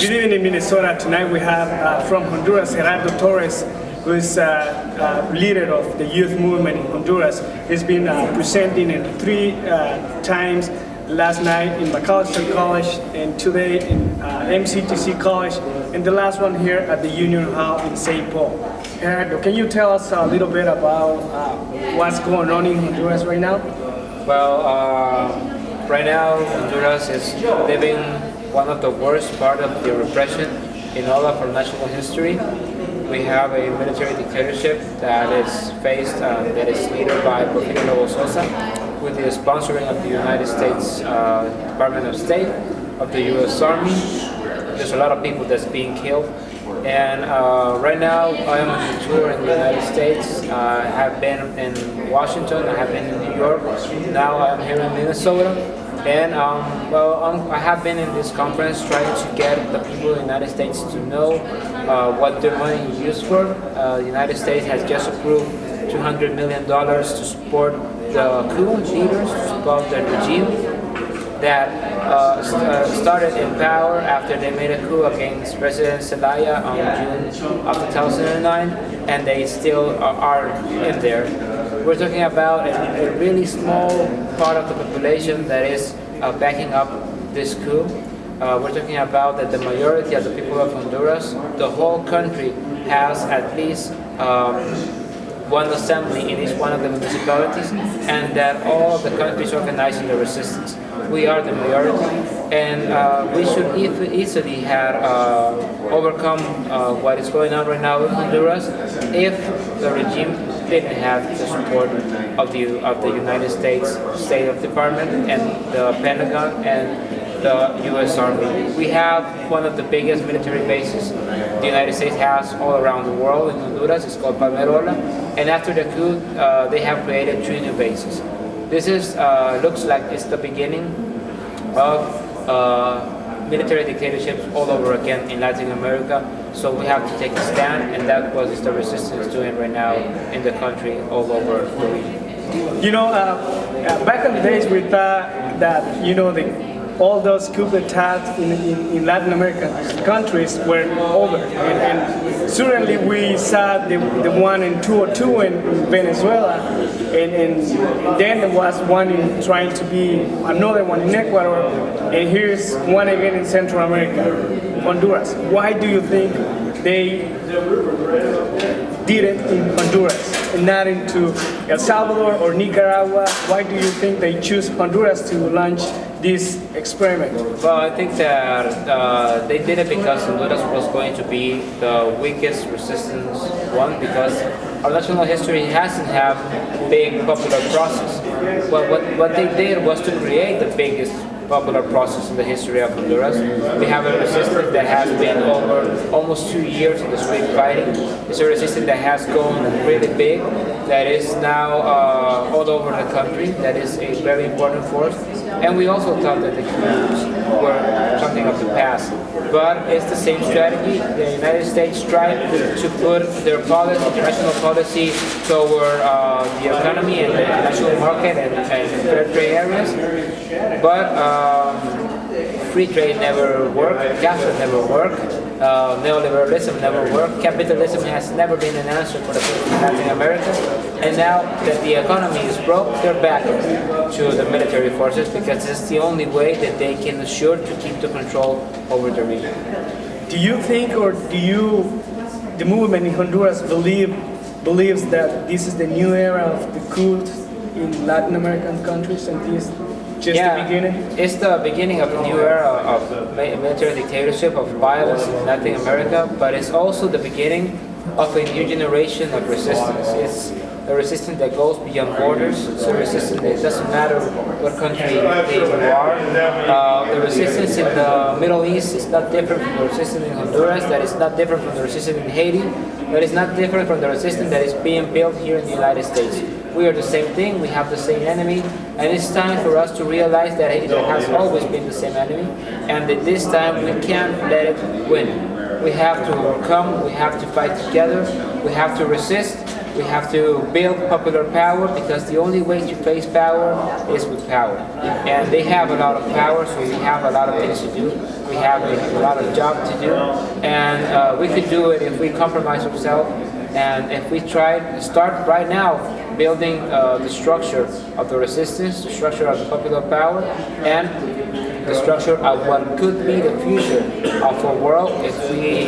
Good evening, Minnesota. Tonight we have from Honduras, Gerardo Torres, who is leader of the youth movement in Honduras. He's been presenting in three times, last night in McAllister College and today in MCTC College, and the last one here at the Union Hall in St. Paul. Gerardo, can you tell us a little bit about what's going on in Honduras right now? Well, right now Honduras is living one of the worst part of the repression in all of our national history. We have a military dictatorship that is faced, that is led by Porfirio Sosa, with the sponsoring of the United States Department of State, of the U.S. Army. There's a lot of people that's being killed. And right now I am on a tour in the United States. I have been in Washington, I have been in New York, now I'm here in Minnesota. And I have been in this conference trying to get the people in the United States to know what their money is used for. The United States has just approved $200 million to support the coup leaders, to support the regime that started in power after they made a coup against President Zelaya on June of 2009, and they still are in there. We're talking about a really small part of the population that is backing up this coup. We're talking about that the majority of the people of Honduras, the whole country, has at least one assembly in each one of the municipalities, and that all of the country is organizing the resistance. We are the majority, and we should easily have overcome what is going on right now in Honduras if the regime didn't have the support of the United States State Department and the Pentagon and the U.S. Army. We have one of the biggest military bases the United States has all around the world in Honduras. It's called Palmerola, and after the coup, they have created 3 new bases. This is looks like it's the beginning of military dictatorships all over again in Latin America. So we have to take a stand, and that was the resistance doing right now in the country all over the region. You know, back in the days we thought that, you know, all those coup attacks in Latin American countries were over, and certainly we saw the one in 2002 in Venezuela, and then there was one in trying to be another one in Ecuador, and here's one again in Central America, Honduras. Why do you think they did it in Honduras and not into El Salvador or Nicaragua? Why do you think they choose Honduras to launch this experiment? Well, I think that they did it because Honduras was going to be the weakest resistance one, because our national history hasn't had big popular process. Well, what they did was to create the biggest popular process in the history of Honduras. We have a resistance that has been over almost 2 years in the street fighting. It's a resistance that has gone really big, that is now all over the country, that is a very important force. And we also thought that the coups were something of the past. But it's the same strategy. The United States tried to put their policy, international policy, toward the economy and the international market and fair trade areas. But free trade never worked, capital never worked, neoliberalism never worked, capitalism has never been an answer for the people in Latin America. And now that the economy is broke, they're back to the military forces, because it's the only way that they can assure to keep the control over the region. Do you think, or the movement in Honduras believes that this is the new era of the coups in Latin American countries, and this just the beginning? It's the beginning of a new era of military dictatorship, of violence in Latin America, but it's also the beginning of a new generation of resistance. It's a resistance that goes beyond borders. It's a resistance that doesn't matter what country you are. The resistance in the Middle East is not different from the resistance in Honduras, that is not different from the resistance in Haiti, that is not different from the resistance that is being built here in the United States. We are the same thing, we have the same enemy, and it's time for us to realize that it has always been the same enemy, and that this time we can't let it win. We have to overcome, we have to fight together, we have to resist, we We have to build popular power, because the only way to face power is with power. And they have a lot of power, so we have a lot of things to do. We have a lot of job to do, and we could do it if we compromise ourselves, and if we start right now building the structure of the resistance, the structure of the popular power, and the structure of what could be the future of our world if we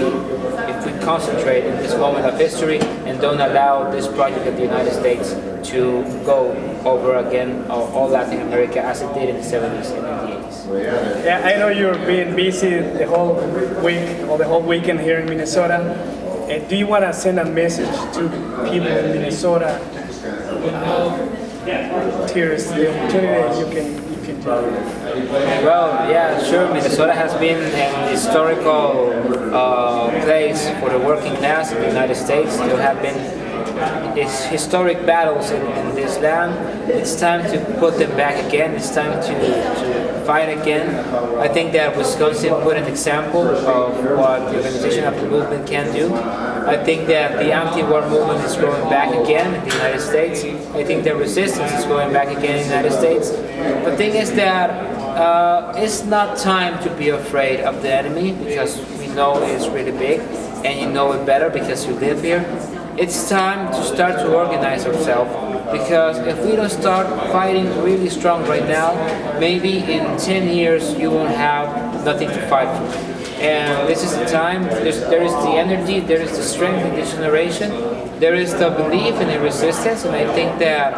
concentrate in this moment of history and don't allow this project of the United States to go over again all Latin America as it did in the 70s and in the 80s. Yeah, I know you're being busy the whole week or the whole weekend here in Minnesota. Do you want to send a message to people in Minnesota? Here's the opportunity you can do. Well, yeah, sure. Minnesota has been an historical place for the working class in the United States. There have been historic battles in this land. It's time to put them back again. It's time to fight again. I think that Wisconsin put an example of what the organization of the movement can do. I think that the anti-war movement is going back again in the United States. I think the resistance is going back again in the United States. The thing is that it's not time to be afraid of the enemy, because we know it's really big, and you know it better because you live here. It's time to start to organize ourselves, because if we don't start fighting really strong right now, maybe in 10 years you won't have nothing to fight for. And this is the time. There is the energy, there is the strength in this generation, there is the belief in the resistance, and I think that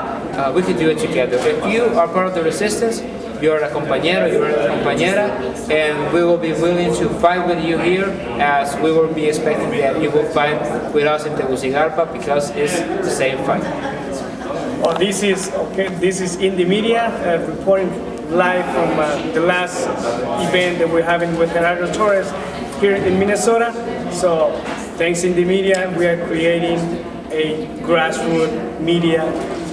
we can do it together. If you are part of the resistance, you're a compañero, you're a compañera, and we will be willing to fight with you here, as we will be expecting that you will fight with us in Tegucigalpa, because it's the same fight. Well, this is In the Media, reporting live from the last event that we're having with Gerardo Torres here in Minnesota. So thanks In the Media, we are creating a grassroots media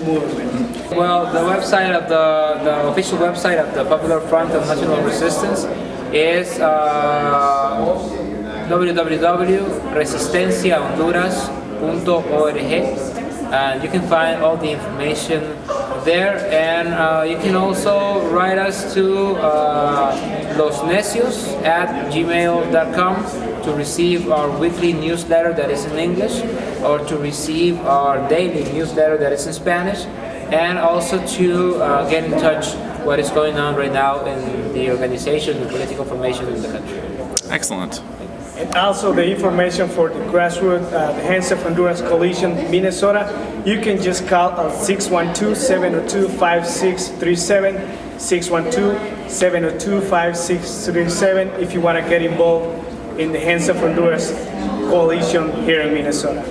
movement. Well, the website of the official website of the Popular Front of National Resistance is www.resistenciahonduras.org, and you can find all the information there, and you can also write us to losnecios@gmail.com to receive our weekly newsletter that is in English, or to receive our daily newsletter that is in Spanish, and also to get in touch what is going on right now in the organization, the political formation in the country. Excellent. And also the information for the grassroots, the Hands of Honduras Coalition Minnesota, you can just call 612-702-5637, 612-702-5637 if you want to get involved in the Hands of Honduras Coalition here in Minnesota.